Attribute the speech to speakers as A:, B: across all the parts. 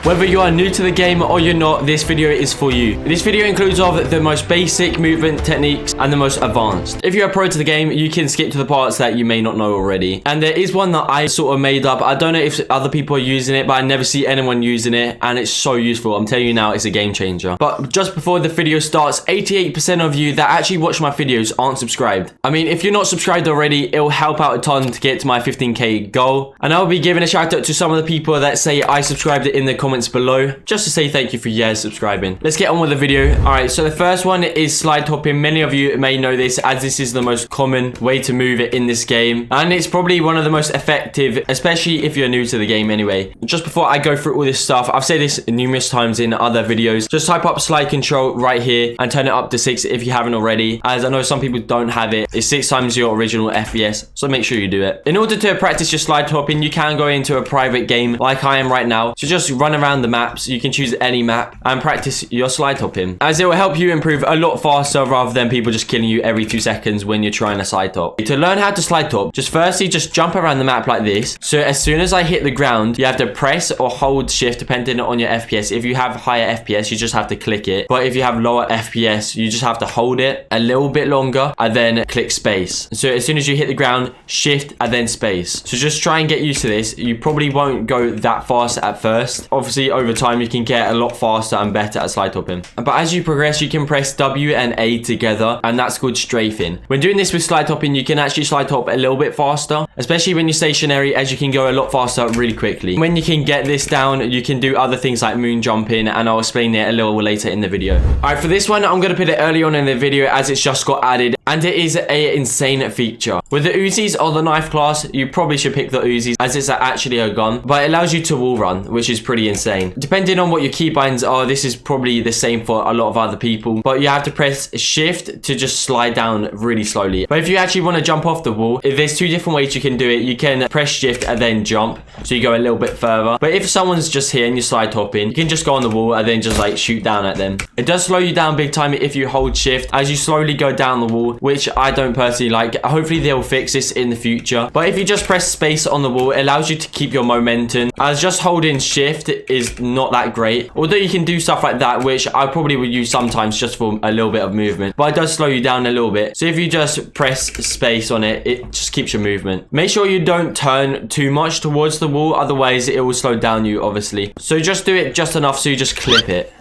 A: Whether you are new to the game or you're not, this video is for you. This video includes of the most basic movement techniques and the most advanced. If you're a pro to the game, you can skip to the parts that you may not know already. And there is one that I sort of made up. I don't know if other people are using it, but I never see anyone using it, and it's so useful. I'm telling you now, it's a game changer. But just before the video starts, 88% of you that actually watch my videos aren't subscribed. I mean, if you're not subscribed already, it'll help out a ton to get to my 15k goal. And I'll be giving a shout out to some of the people that say I subscribed in the comments below, just to say thank you for subscribing. Let's get on with the video. All right, so the first one is slide hopping. Many of you may know this, as this is the most common way to move it in this game, and it's probably one of the most effective, especially if you're new to the game anyway. Just before I go through all this stuff, I've said this numerous times in other videos, just type up slide control right here and turn it up to 6 if you haven't already, as I know some people don't have it. It's 6 times your original FPS, so make sure you do it. In order to practice your slide hopping, you can go into a private game like I am right now, so just run around the maps. You can choose any map and practice your slide hopping, as it will help you improve a lot faster rather than people just killing you every 2 seconds when you're trying to slide hop. To learn how to slide hop, just firstly just jump around the map like this. So as soon as I hit the ground, you have to press or hold shift depending on your FPS. If you have higher FPS, you just have to click it, but if you have lower FPS, you just have to hold it a little bit longer and then click space. So as soon as you hit the ground, shift and then space. So just try and get used to this. You probably won't go that fast at first. Obviously over time you can get a lot faster and better at slide hopping, but as you progress you can press W and A together, and that's called strafing. When doing this with slide hopping, you can actually slide hop a little bit faster, especially when you're stationary, as you can go a lot faster really quickly. When you can get this down, you can do other things like moon jumping, and I'll explain it a little later in the video. Alright, for this one I'm going to put it early on in the video as it's just got added, and it is a insane feature. With the Uzis or the knife class, you probably should pick the Uzis as it's actually a gun, but it allows you to wall run, which is pretty insane. Depending on what your keybinds are, this is probably the same for a lot of other people, but you have to press shift to just slide down really slowly. But if you actually want to jump off the wall, there's 2 different ways you can do it. You can press shift and then jump, so you go a little bit further. But if someone's just here and you're slide hopping, you can just go on the wall and then just like shoot down at them. It does slow you down big time if you hold shift as you slowly go down the wall, which I don't personally like. Hopefully they'll fix this in the future. But if you just press space on the wall, it allows you to keep your momentum, as just holding shift is not that great. Although you can do stuff like that, which I probably would use sometimes just for a little bit of movement, but it does slow you down a little bit. So if you just press space on it, it just keeps your movement. Make sure you don't turn too much towards the wall, otherwise it will slow down you, obviously. So just do it just enough so you just clip it.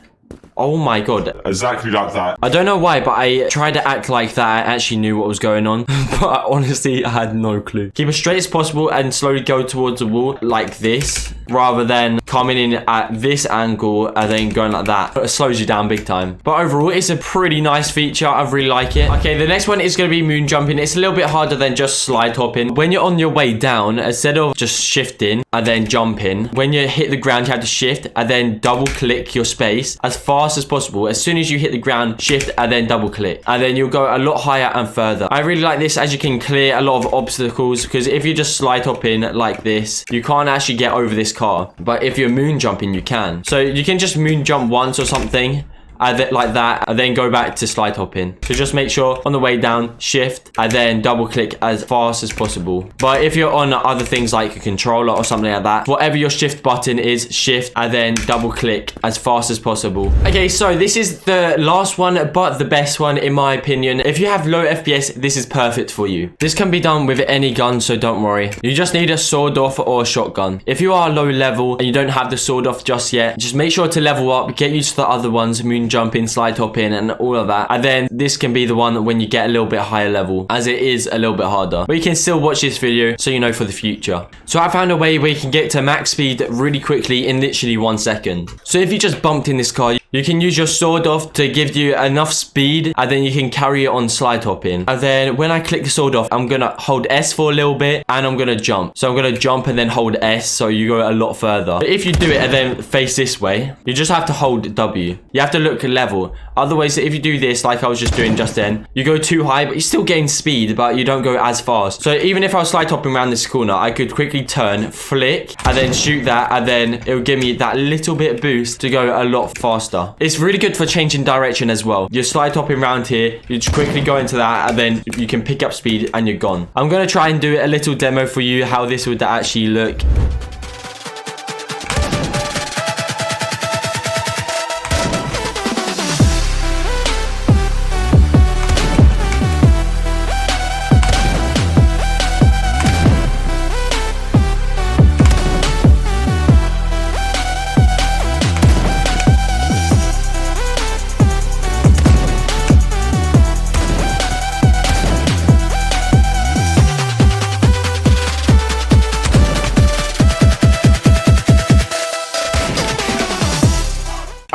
A: Oh my god.
B: Exactly like that.
A: I don't know why, but I tried to act like that I actually knew what was going on. But honestly, I had no clue. Keep as straight as possible and slowly go towards the wall like this, rather than coming in at this angle and then going like that. It slows you down big time. But overall, it's a pretty nice feature. I really like it. Okay, the next one is going to be moon jumping. It's a little bit harder than just slide hopping. When you're on your way down, instead of just shifting and then jumping, when you hit the ground, you have to shift and then double click your space as fast as possible. As soon as you hit the ground, shift and then double click, and then you'll go a lot higher and further. I really like this as you can clear a lot of obstacles, because if you just slide hopping like this, you can't actually get over this car, but if you're moon jumping you can. So you can just moon jump once or something like that, and then go back to slide hopping. So just make sure on the way down, shift and then double click as fast as possible. But if you're on other things like a controller or something like that, whatever your shift button is, shift and then double click as fast as possible. Okay, so this is the last one, but the best one in my opinion. If you have low FPS, this is perfect for you. This can be done with any gun, so don't worry. You just need a sword off or a shotgun. If you are low level and you don't have the sword off just yet, just make sure to level up, get used to the other ones, moon jumping, slide hopping and all of that, and then this can be the one when you get a little bit higher level, as it is a little bit harder. But you can still watch this video so you know for the future. So I found a way where you can get to max speed really quickly in literally 1 second. So if you just bumped in this car, you can use your sword off to give you enough speed, and then you can carry it on slide hopping. And then when I click the sword off, I'm gonna hold S for a little bit and I'm gonna jump. So I'm gonna jump and then hold S, so you go a lot further. But if you do it and then face this way, you just have to hold W. You have to look level. Otherwise, if you do this like I was just doing just then, you go too high, but you still gain speed, but you don't go as fast. So even if I was slide hopping around this corner, I could quickly turn, flick, and then shoot that, and then it will give me that little bit of boost to go a lot faster. It's really good for changing direction as well. You're slide hopping around here, you just quickly go into that, and then you can pick up speed and you're gone. I'm going to try and do a little demo for you how this would actually look.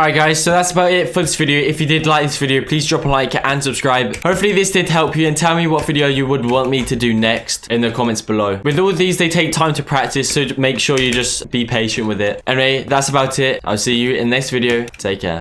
A: Alright guys, so that's about it for this video. If you did like this video, please drop a like and subscribe. Hopefully this did help you, and tell me what video you would want me to do next in the comments below. With all of these, they take time to practice, so make sure you just be patient with it. Anyway, that's about it. I'll see you in the next video. Take care.